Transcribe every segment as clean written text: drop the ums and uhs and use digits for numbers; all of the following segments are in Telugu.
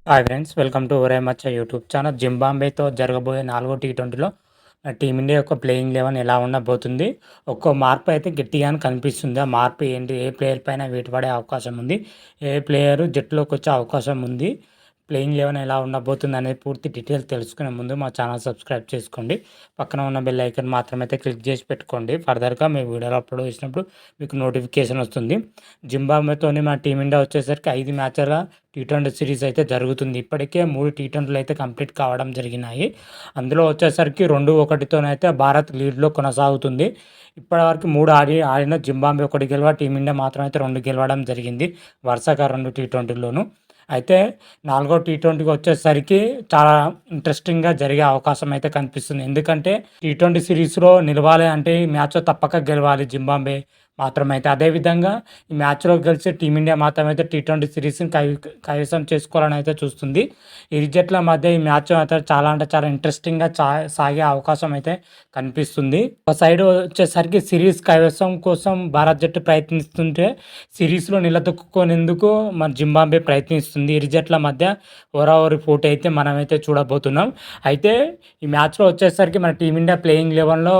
హాయ్ ఫ్రెండ్స్, వెల్కమ్ టు ఒరే మచ్చ యూట్యూబ్ ఛానల్. జింబాబ్వేతో జరగబోయే 4వ టీ20లో టీమిండియా యొక్క ప్లేయింగ్ 11 ఎలా ఉండబోతుంది? ఒక్కో మార్పు అయితే గట్టిగానే కనిపిస్తుంది. ఆ మార్పు ఏంటి? ఏ ప్లేయర్ పైన వేటు పడే అవకాశం ఉంది? ఏ ప్లేయరు జట్టులోకి వచ్చే అవకాశం ఉంది? ప్లేయింగ్ 11 ఎలా ఉండబోతుంది అనేది పూర్తి డీటెయిల్స్ తెలుసుకునే ముందు మా ఛానల్ సబ్స్క్రైబ్ చేసుకోండి. పక్కన ఉన్న బెల్ ఐకాన్ మాత్రమైతే క్లిక్ చేసి పెట్టుకోండి. ఫర్దర్గా మీ వీడియోలు అప్లోడ్ చేసినప్పుడు మీకు నోటిఫికేషన్ వస్తుంది. జింబాబ్వేతోని మన టీమిండియా వచ్చేసరికి 5 మ్యాచ్ల టీ20 సిరీస్ అయితే జరుగుతుంది. ఇప్పటికే 3 టీ20లు అయితే కంప్లీట్ కావడం జరిగినాయి. అందులో వచ్చేసరికి 2-1తోనైతే భారత్ లీడ్లో కొనసాగుతుంది. ఇప్పటివరకు 3 ఆడిన జింబాబ్వే 1 గెలవ, టీమిండియా మాత్రం అయితే 2 గెలవడం జరిగింది వరుసగా 2 టీ20లోను. అయితే 4వ టీ20కి వచ్చేసరికి చాలా ఇంట్రెస్టింగ్గా జరిగే అవకాశం అయితే కనిపిస్తుంది. ఎందుకంటే టీ20 సిరీస్లో నిలవాలి అంటే ఈ మ్యాచ్లో తప్పక గెలవాలి జింబాబ్వే మాత్రమైతే. అదేవిధంగా ఈ మ్యాచ్లో గెలిచి టీమిండియా మాత్రమైతే టీ20 సిరీస్ని కైవసం చేసుకోవాలని అయితే చూస్తుంది. ఇరు జట్ల మధ్య ఈ మ్యాచ్ అయితే చాలా అంటే చాలా ఇంట్రెస్టింగ్గా సాగే అవకాశం అయితే కనిపిస్తుంది. ఒక సైడ్ వచ్చేసరికి సిరీస్ కైవసం కోసం భారత్ జట్టు ప్రయత్నిస్తుంటే సిరీస్లో నిలదొక్కునేందుకు మన జింబాబ్వే ప్రయత్నిస్తుంది. ఇరు జట్ల మధ్య ఓరావరి పోటీ అయితే మనమైతే చూడబోతున్నాం. అయితే ఈ మ్యాచ్లో వచ్చేసరికి మన టీమిండియా ప్లేయింగ్ 11లో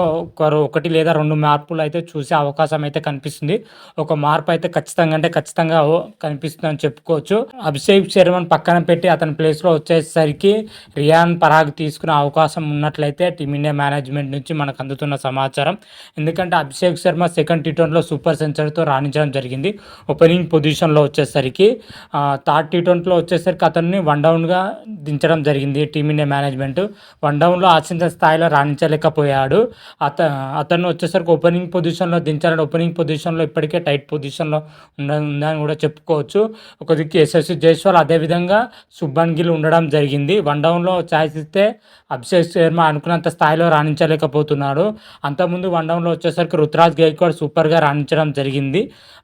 1 లేదా 2 మార్పులు అయితే చూసే అవకాశం అయితే కనిపిస్తుంది. ఒక మార్పు అయితే ఖచ్చితంగా కనిపిస్తుంది అని చెప్పుకోవచ్చు. అభిషేక్ శర్మను పక్కన పెట్టి అతని ప్లేస్లో వచ్చేసరికి రియాన్ పరాగ్ తీసుకునే అవకాశం ఉన్నట్లయితే టీమిండియా మేనేజ్మెంట్ నుంచి మనకు అందుతున్న సమాచారం. ఎందుకంటే అభిషేక్ శర్మ సెకండ్ టీ20లో సూపర్ సెంచరీతో రాణించడం జరిగింది. ఓపెనింగ్ పొజిషన్లో వచ్చేసరికి థర్డ్ టీ20లో వచ్చేసరికి అతన్ని 1 డౌన్గా దించడం జరిగింది టీమిండియా మేనేజ్మెంట్. 1 డౌన్లో ఆశించిన స్థాయిలో రాణించలేకపోయాడు. అతను వచ్చేసరికి ఓపెనింగ్ పొజిషన్లో దించాలని ఓపెనింగ్ పొజిషన్లో ఇప్పటికే టైట్ పొజిషన్లో ఉందని కూడా చెప్పుకోవచ్చు. ఒక దిక్కు యశస్వి జైస్వాల్, అదేవిధంగా శుభ్మన్ గిల్ ఉండడం జరిగింది. 1 డౌన్లో ఛాయిస్ ఇస్తే అభిషేక్ శర్మ అనుకున్నంత స్థాయిలో రాణించలేకపోతున్నాడు. అంతకుముందు 1 డౌన్లో వచ్చేసరికి రుతురాజ్ గైక్వాడ్ సూపర్గా రాణించడం జరిగింది.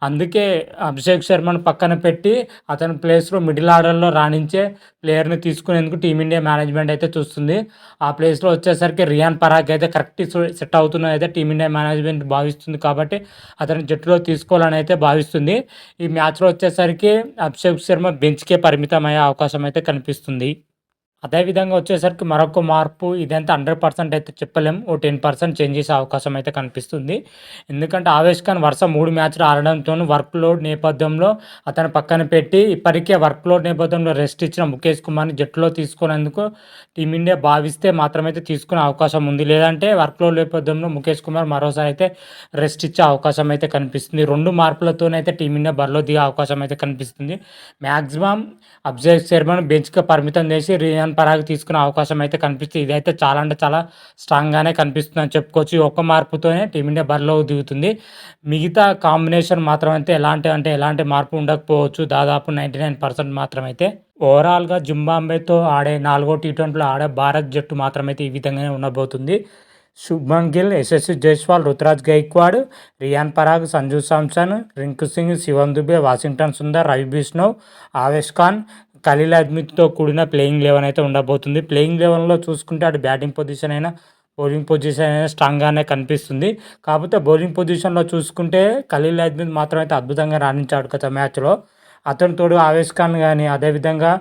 అందుకే అభిషేక్ శర్మను పక్కన పెట్టి అతని ప్లేస్లో మిడిల్ ఆర్డర్లో రాణించే ప్లేయర్ని తీసుకునేందుకు టీమిండియా మేనేజ్మెంట్ అయితే చూస్తుంది. ఆ ప్లేస్లో వచ్చేసరికి రియాన్ పరాగ్ అయితే కరెక్ట్ సెట్ అవుతున్నది అయితే టీమిండియా మేనేజ్మెంట్ భావిస్తుంది. కాబట్టి అతని జట్టులో తీసుకోవాలని అయితే భావిస్తుంది. ఈ మ్యాచ్లో వచ్చేసరికి అభిషేక్ శర్మ బెంచ్కే పరిమితం అయ్యే అవకాశం అయితే కనిపిస్తుంది. అదేవిధంగా వచ్చేసరికి మరొక మార్పు ఇదంతా 100% అయితే చెప్పలేం. ఓ 10% చేంజ్ చేసే అవకాశం అయితే కనిపిస్తుంది. ఎందుకంటే ఆవేష్ ఖాన్ వరుస 3 మ్యాచ్లు ఆడడంతో వర్క్ లోడ్ నేపథ్యంలో అతను పక్కన పెట్టి ఇప్పటికే వర్క్ లోడ్ నేపథ్యంలో రెస్ట్ ఇచ్చిన ముఖేష్ కుమార్ని జట్టులో తీసుకునేందుకు టీమిండియా భావిస్తే మాత్రమైతే తీసుకునే అవకాశం ఉంది. లేదంటే వర్క్ లోడ్ నేపథ్యంలో ముఖేష్ కుమార్ మరోసారి అయితే రెస్ట్ ఇచ్చే అవకాశం అయితే కనిపిస్తుంది. 2 మార్పులతోనైతే టీమిండియా బరిలో దిగే అవకాశం అయితే కనిపిస్తుంది. మ్యాక్సిమం అభిషేక్ శర్మను బెంచ్కి పరిమితం చేసి రియాన్ పరాగ్ తీసుకునే అవకాశం అయితే కనిపిస్తుంది. ఇదైతే చాలా అంటే చాలా స్ట్రాంగ్గానే కనిపిస్తుంది అని చెప్పుకోవచ్చు. ఈ ఒక్క మార్పుతోనే టీమిండియా బరిలో దిగుతుంది. మిగతా కాంబినేషన్ మాత్రం అయితే ఎలాంటి మార్పు ఉండకపోవచ్చు. దాదాపు 99% మాత్రమైతే. ఓవరాల్గా జింబాబ్వేతో ఆడే 4వ టీ20లో ఆడే భారత్ జట్టు మాత్రమైతే ఈ విధంగానే ఉండబోతుంది. శుభ్మన్ గిల్, యశస్వి జైస్వాల్, రుతురాజ్ గైక్వాడ్, రియాన్ పరాగ్, సంజు శాంసన్, రింకు సింగ్, శివం దుబే, వాషింగ్టన్ సుందర్, రవి బిష్ణవ్, ఆవేష్ ఖాన్, ఖలీల్ అహ్మద్తో కూడిన ప్లేయింగ్ 11 అయితే ఉండబోతుంది. ప్లేయింగ్ 11లో చూసుకుంటే అటు బ్యాటింగ్ పొజిషన్ అయినా బౌలింగ్ పొజిషన్ అయినా స్ట్రాంగ్గానే కనిపిస్తుంది. కాకపోతే బౌలింగ్ పొజిషన్లో చూసుకుంటే ఖలీల్ అహ్మద్ మాత్రం అయితే అద్భుతంగా రాణించాడు గత మ్యాచ్లో. అతని తోడు ఆవేష్ ఖాన్ కానీ అదేవిధంగా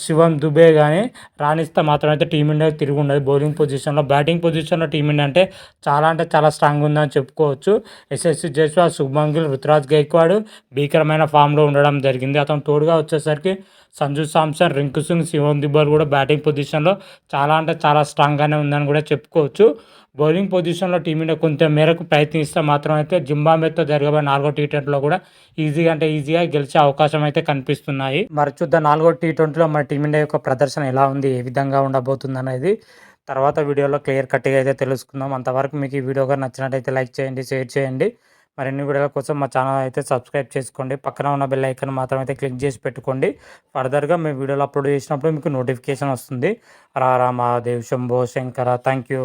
శివం దుబే కానీ రాణిస్తే మాత్రం అయితే టీమిండియా తిరిగి ఉండదు బౌలింగ్ పొజిషన్లో. బ్యాటింగ్ పొజిషన్లో టీమిండియా అంటే చాలా స్ట్రాంగ్ ఉందని చెప్పుకోవచ్చు. యశస్వి జైస్వాల్, శుభ్మన్ గిల్, రుతురాజ్ గైక్వాడ్ భీకరమైన ఫామ్లో ఉండడం జరిగింది. అతను తోడుగా వచ్చేసరికి సంజు శాంసన్, రింకు సింగ్, శివం దుబే కూడా బ్యాటింగ్ పొజిషన్లో చాలా స్ట్రాంగ్గానే ఉందని కూడా చెప్పుకోవచ్చు. బౌలింగ్ పొజిషన్లో టీమిండియా కొంత మేరకు ప్రయత్నిస్తే మాత్రం అయితే జింబాబ్వేతో జరగబోయే 4వ టీ20లో కూడా ఈజీగా గెలిచే అవకాశం అయితే కనిపిస్తున్నాయి. మరి చూద్దాం 4వ టీ20లో మన టీమిండియా యొక్క ప్రదర్శన ఎలా ఉంది, ఏ విధంగా ఉండబోతుంది అనేది తర్వాత వీడియోలో క్లియర్ కట్గా అయితే తెలుసుకుందాం. అంతవరకు మీకు ఈ వీడియో కానీ నచ్చినట్టయితే లైక్ చేయండి, షేర్ చేయండి. మరిన్ని వీడియోల కోసం మా ఛానల్ అయితే సబ్స్క్రైబ్ చేసుకోండి. పక్కన ఉన్న బెల్ ఐకాన్ మాత్రం అయితే క్లిక్ చేసి పెట్టుకోండి. ఫర్దర్గా మేము వీడియోలు అప్లోడ్ చేసినప్పుడు మీకు నోటిఫికేషన్ వస్తుంది. రారా మహాదేవ్ శంభో శంకర. Thank you.